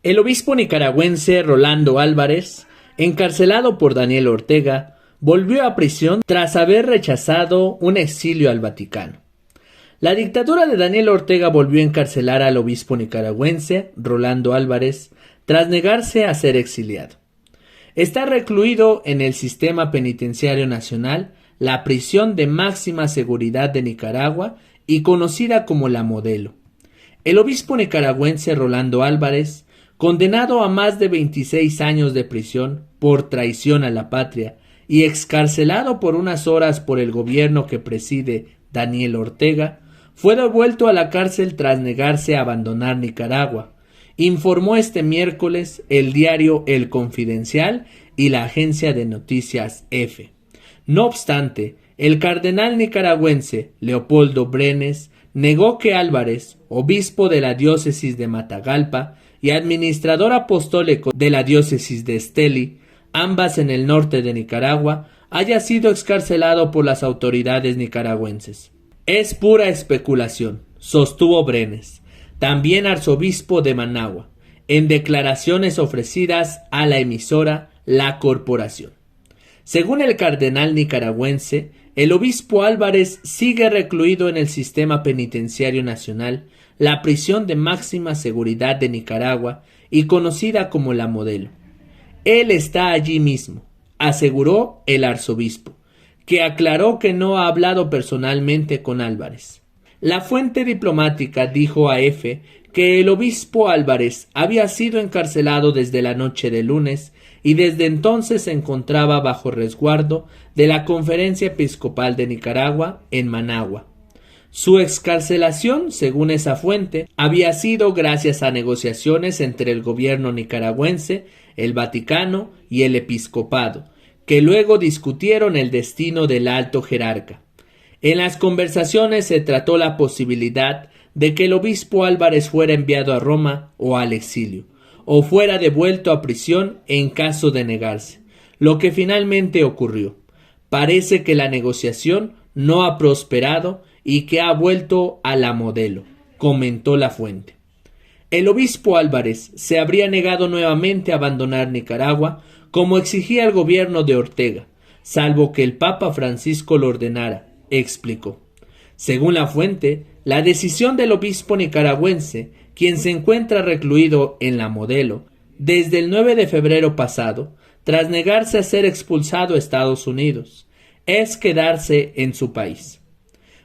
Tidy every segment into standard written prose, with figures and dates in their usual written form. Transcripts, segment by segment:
El obispo nicaragüense Rolando Álvarez, encarcelado por Daniel Ortega, volvió a prisión tras haber rechazado un exilio al Vaticano. La dictadura de Daniel Ortega volvió a encarcelar al obispo nicaragüense Rolando Álvarez tras negarse a ser exiliado. Está recluido en el Sistema Penitenciario Nacional, la prisión de máxima seguridad de Nicaragua y conocida como La Modelo. El obispo nicaragüense Rolando Álvarez, condenado a más de 26 años de prisión por traición a la patria y excarcelado por unas horas por el gobierno que preside Daniel Ortega, fue devuelto a la cárcel tras negarse a abandonar Nicaragua, informó este miércoles el diario El Confidencial y la agencia de noticias EFE. No obstante, el cardenal nicaragüense Leopoldo Brenes negó que Álvarez, obispo de la diócesis de Matagalpa y administrador apostólico de la diócesis de Estelí, ambas en el norte de Nicaragua, haya sido excarcelado por las autoridades nicaragüenses. Es pura especulación, sostuvo Brenes, también arzobispo de Managua, en declaraciones ofrecidas a la emisora La Corporación. Según el cardenal nicaragüense, el obispo Álvarez sigue recluido en el Sistema Penitenciario Nacional, la prisión de máxima seguridad de Nicaragua y conocida como La Modelo. Él está allí mismo, aseguró el arzobispo, que aclaró que no ha hablado personalmente con Álvarez. La fuente diplomática dijo a EFE que el obispo Álvarez había sido encarcelado desde la noche de lunes y desde entonces se encontraba bajo resguardo de la Conferencia Episcopal de Nicaragua en Managua. Su excarcelación, según esa fuente, había sido gracias a negociaciones entre el gobierno nicaragüense, el Vaticano y el episcopado, que luego discutieron el destino del alto jerarca. En las conversaciones se trató la posibilidad de que el obispo Álvarez fuera enviado a Roma o al exilio, o fuera devuelto a prisión en caso de negarse, lo que finalmente ocurrió. Parece que la negociación no ha prosperado y que ha vuelto a La Modelo, comentó la fuente. El obispo Álvarez se habría negado nuevamente a abandonar Nicaragua, como exigía el gobierno de Ortega, salvo que el Papa Francisco lo ordenara, explicó. Según la fuente, la decisión del obispo nicaragüense, quien se encuentra recluido en La Modelo desde el 9 de febrero pasado, tras negarse a ser expulsado a Estados Unidos, es quedarse en su país.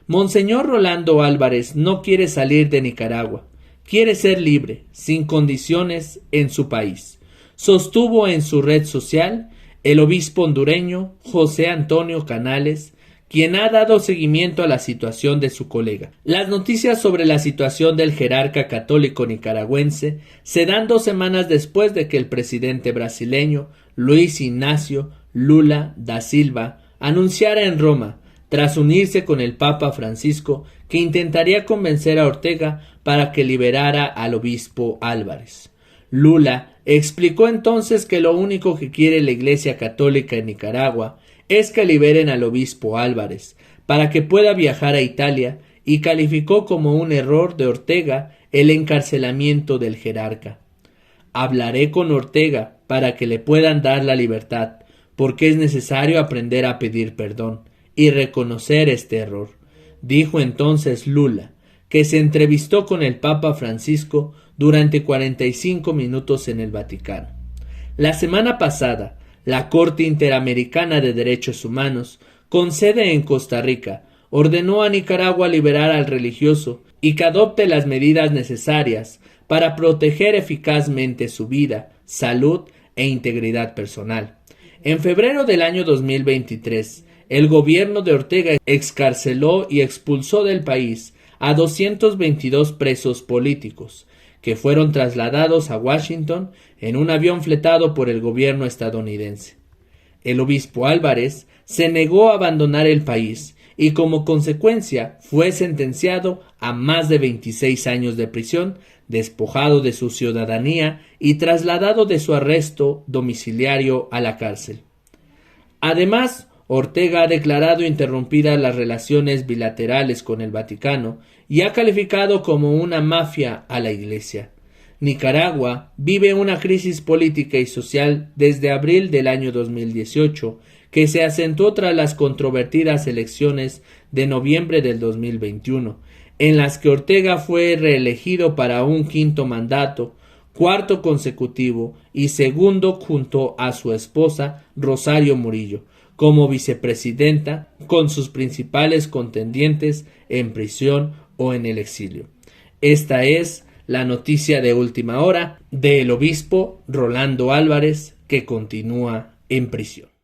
Monseñor Rolando Álvarez no quiere salir de Nicaragua, quiere ser libre, sin condiciones, en su país, sostuvo en su red social el obispo hondureño José Antonio Canales, quien ha dado seguimiento a la situación de su colega. Las noticias sobre la situación del jerarca católico nicaragüense se dan 2 semanas después de que el presidente brasileño Luis Ignacio Lula da Silva anunciara en Roma, tras unirse con el Papa Francisco, que intentaría convencer a Ortega para que liberara al obispo Álvarez. Lula explicó entonces que lo único que quiere la Iglesia Católica en Nicaragua es que liberen al obispo Álvarez, para que pueda viajar a Italia, y calificó como un error de Ortega el encarcelamiento del jerarca. Hablaré con Ortega para que le puedan dar la libertad, porque es necesario aprender a pedir perdón y reconocer este error, dijo entonces Lula, que se entrevistó con el Papa Francisco durante 45 minutos en el Vaticano. La semana pasada, la Corte Interamericana de Derechos Humanos, con sede en Costa Rica, ordenó a Nicaragua liberar al religioso y que adopte las medidas necesarias para proteger eficazmente su vida, salud e integridad personal. En febrero del año 2023, el gobierno de Ortega excarceló y expulsó del país a 222 presos políticos, que fueron trasladados a Washington en un avión fletado por el gobierno estadounidense. El obispo Álvarez se negó a abandonar el país y como consecuencia fue sentenciado a más de 26 años de prisión, despojado de su ciudadanía y trasladado de su arresto domiciliario a la cárcel. Además, Ortega ha declarado interrumpidas las relaciones bilaterales con el Vaticano y ha calificado como una mafia a la Iglesia. Nicaragua vive una crisis política y social desde abril del año 2018, que se acentuó tras las controvertidas elecciones de noviembre del 2021, en las que Ortega fue reelegido para un quinto mandato, cuarto consecutivo y segundo junto a su esposa Rosario Murillo, como vicepresidenta, con sus principales contendientes en prisión o en el exilio. Esta es la noticia de última hora del obispo Rolando Álvarez, que continúa en prisión.